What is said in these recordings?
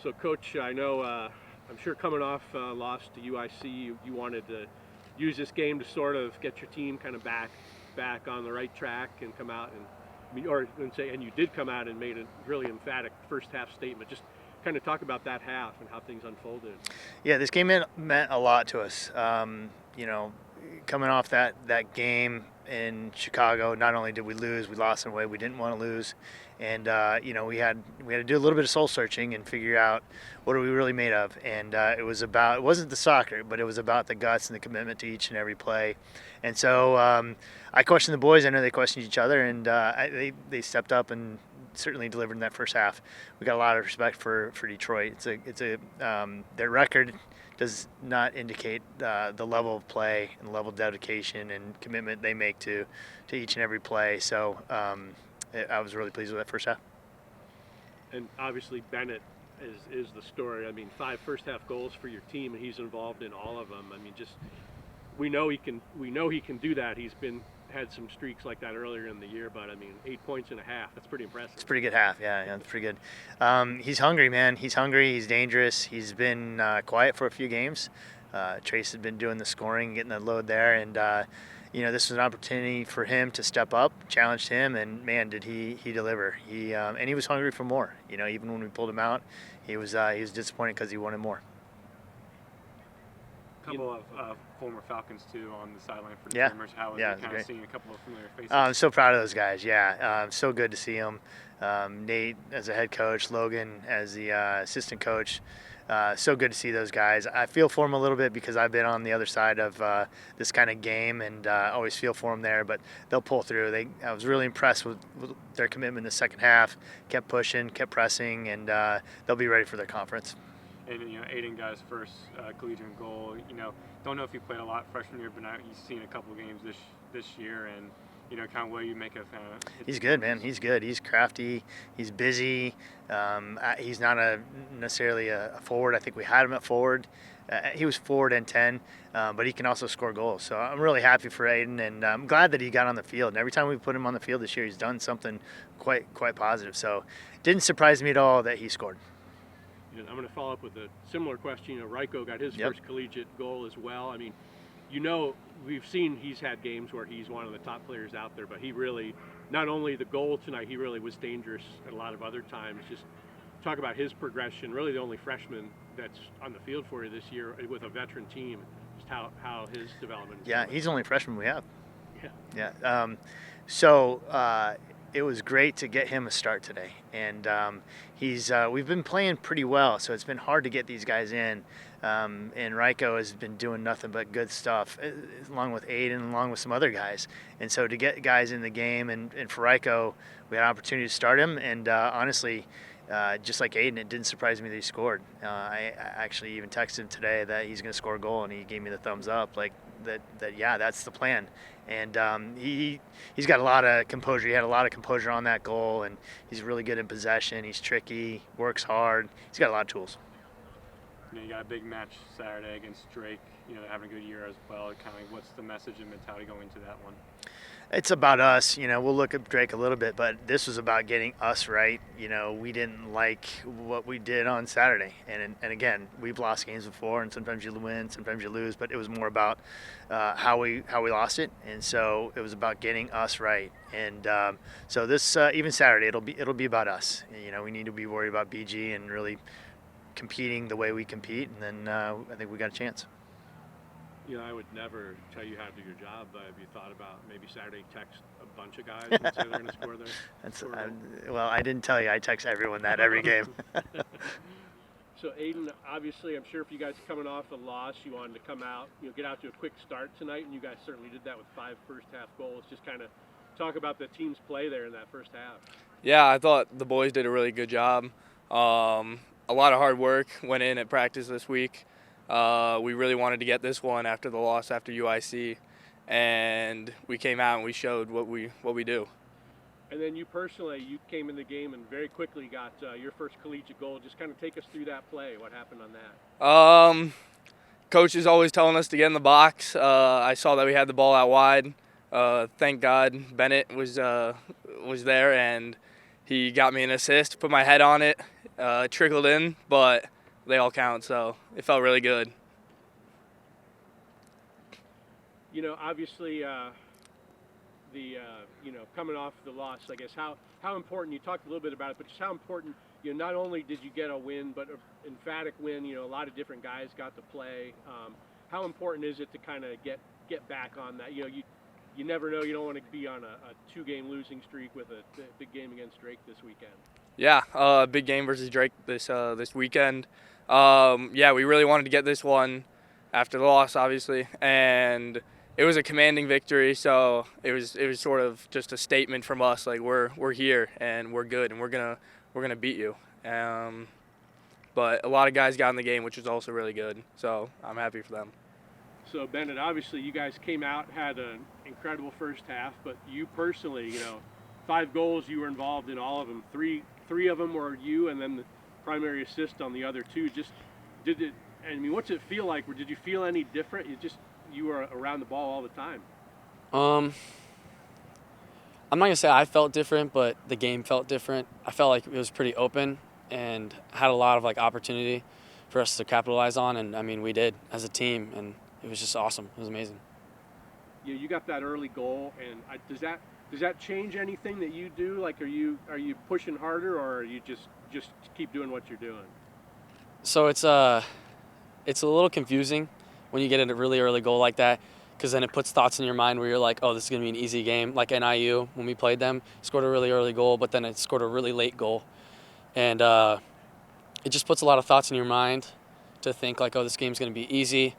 So, Coach, I know, I'm sure coming off loss to UIC, you wanted to use this game to sort of get your team kind of back on the right track and come out and you did come out and made a really emphatic first half statement. Just kind of talk about that half and how things unfolded. Yeah, this game meant a lot to us. Coming off that game in Chicago, not only did we lose, we lost in a way we didn't want to lose, and we had to do a little bit of soul searching and figure out what are we really made of. And it wasn't the soccer, but it was about the guts and the commitment to each and every play. And so I questioned the boys. I know they questioned each other, and they stepped up and certainly delivered in that first half. We got a lot of respect for Detroit. Their record does not indicate the level of play and the level of dedication and commitment they make to each and every play. So I was really pleased with that first half. And obviously Bennett is the story. I mean, 5 first half goals for your team, and he's involved in all of them. I mean, we know he can do that. He's had some streaks like that earlier in the year, but I mean, 8 points and a half, that's pretty impressive. It's a pretty good half, yeah, it's pretty good. He's hungry, man. He's hungry, he's dangerous. He's been quiet for a few games. Trace has been doing the scoring, getting the load there, and this was an opportunity for him to step up, challenged him, and man, did he deliver. And he was hungry for more. Even when we pulled him out, he was disappointed because he wanted more. A couple of former Falcons too on the sideline for the Dreamers. How was it kind of seeing a couple of familiar faces? I'm so proud of those guys. Yeah, so good to see them. Nate as a head coach, Logan as the assistant coach. So good to see those guys. I feel for them a little bit because I've been on the other side of this kind of game, and always feel for them there. But they'll pull through. I was really impressed with their commitment in the second half. Kept pushing, kept pressing, and they'll be ready for their conference. And Aiden got his first collegiate goal. Don't know if he played a lot freshman year, but now he's seen a couple of games this year, and kind of what you make of. He's good, man. He's good. He's crafty. He's busy. He's not necessarily a forward. I think we had him at forward. He was forward and 10, but he can also score goals. So I'm really happy for Aiden, and I'm glad that he got on the field. And every time we put him on the field this year, he's done something quite positive. So it didn't surprise me at all that he scored. I'm going to follow up with a similar question. Ryko got his first collegiate goal as well. I mean, we've seen he's had games where he's one of the top players out there, but he really, not only the goal tonight, he really was dangerous at a lot of other times. Just talk about his progression, really the only freshman that's on the field for you this year with a veteran team, just how his development is going. He's the only freshman we have. Yeah. It was great to get him a start today, and we've been playing pretty well, so it's been hard to get these guys in. And Ryko has been doing nothing but good stuff, along with Aiden, along with some other guys. And so to get guys in the game, and for Ryko, we had an opportunity to start him, and honestly, just like Aiden, it didn't surprise me that he scored. I actually even texted him today that he's going to score a goal, and he gave me the thumbs up, like that. Yeah, that's the plan. And he's got a lot of composure. He had a lot of composure on that goal, and he's really good in possession. He's tricky, works hard. He's got a lot of tools. You got a big match Saturday against Drake. Having a good year as well. Kind of, what's the message and mentality going into that one? It's about us. We'll look at Drake a little bit, but this was about getting us right. We didn't like what we did on Saturday, and again, we've lost games before, and sometimes you win, sometimes you lose, but it was more about how we lost it, and so it was about getting us right. And so this even Saturday, it'll be about us. We need to be worried about BG and really competing the way we compete, and then I think we got a chance. I would never tell you how to do your job, but have you thought about maybe Saturday text a bunch of guys and say they're going to score there? Well, I didn't tell you. I text everyone that every game. So, Aiden, obviously, I'm sure if you guys are coming off a loss, you wanted to come out, get out to a quick start tonight, and you guys certainly did that with 5 first-half goals. Just kind of talk about the team's play there in that first half. Yeah, I thought the boys did a really good job. A lot of hard work went in at practice this week. We really wanted to get this one after the loss after UIC, and we came out and we showed what we do. And then you personally, you came in the game and very quickly got your first collegiate goal. Just kind of take us through that play. What happened on that? Coach is always telling us to get in the box. I saw that we had the ball out wide. Thank God Bennett was there, and he got me an assist, put my head on it. trickled in, but they all count, so it felt really good. You know, obviously, coming off the loss, I guess, how important, you talked a little bit about it, but just how important, not only did you get a win, but an emphatic win, a lot of different guys got to play. How important is it to kind of get back on that? You never know, you don't want to be on a 2-game losing streak with a big game against Drake this weekend. Yeah, big game versus Drake this weekend. Yeah, we really wanted to get this one after the loss, obviously, and it was a commanding victory. So it was sort of just a statement from us, like we're here and we're good and we're gonna beat you. But a lot of guys got in the game, which was also really good. So I'm happy for them. So Bennett, obviously you guys came out, had an incredible first half, but you personally, 5 goals, you were involved in all of them. Three of them were you, and then the primary assist on the other 2. What's it feel like? Did you feel any different? You were around the ball all the time. I'm not gonna say I felt different, but the game felt different. I felt like it was pretty open and had a lot of opportunity for us to capitalize on, and we did as a team, and it was just awesome. It was amazing. Yeah, you got that early goal, and does that change anything that you do? Like, are you pushing harder, or are you just keep doing what you're doing? So it's a little confusing when you get a really early goal like that, because then it puts thoughts in your mind where you're like, oh, this is gonna be an easy game. Like NIU, when we played them, scored a really early goal, but then it scored a really late goal, and it just puts a lot of thoughts in your mind to think like, oh, this game's gonna be easy.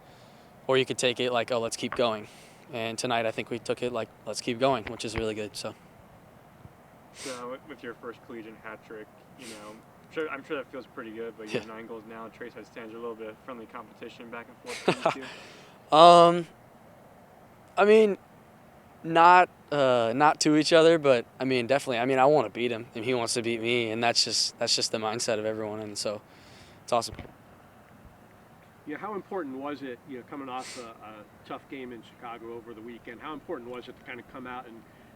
Or you could take it like, oh, let's keep going. And tonight I think we took it like, let's keep going, which is really good. So with your first collegiate hat trick, I'm sure that feels pretty good, but you have 9 goals now. Trace has stands a little bit of friendly competition back and forth between you two. Not to each other, but definitely. I want to beat him, and he wants to beat me, and that's just the mindset of everyone, and so it's awesome. Yeah, how important was it, coming off a tough game in Chicago over the weekend? How important was it to kind of come out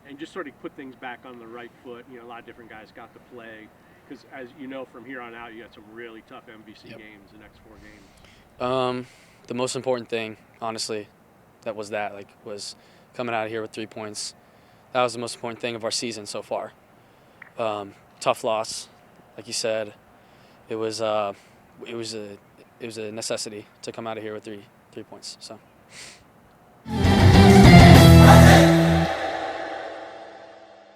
and just sort of put things back on the right foot? A lot of different guys got to play, because as you know, from here on out, you got some really tough MVC games the next 4 games. The most important thing, honestly, was coming out of here with 3 points. That was the most important thing of our season so far. Tough loss, like you said. It was a necessity to come out of here with three points. So.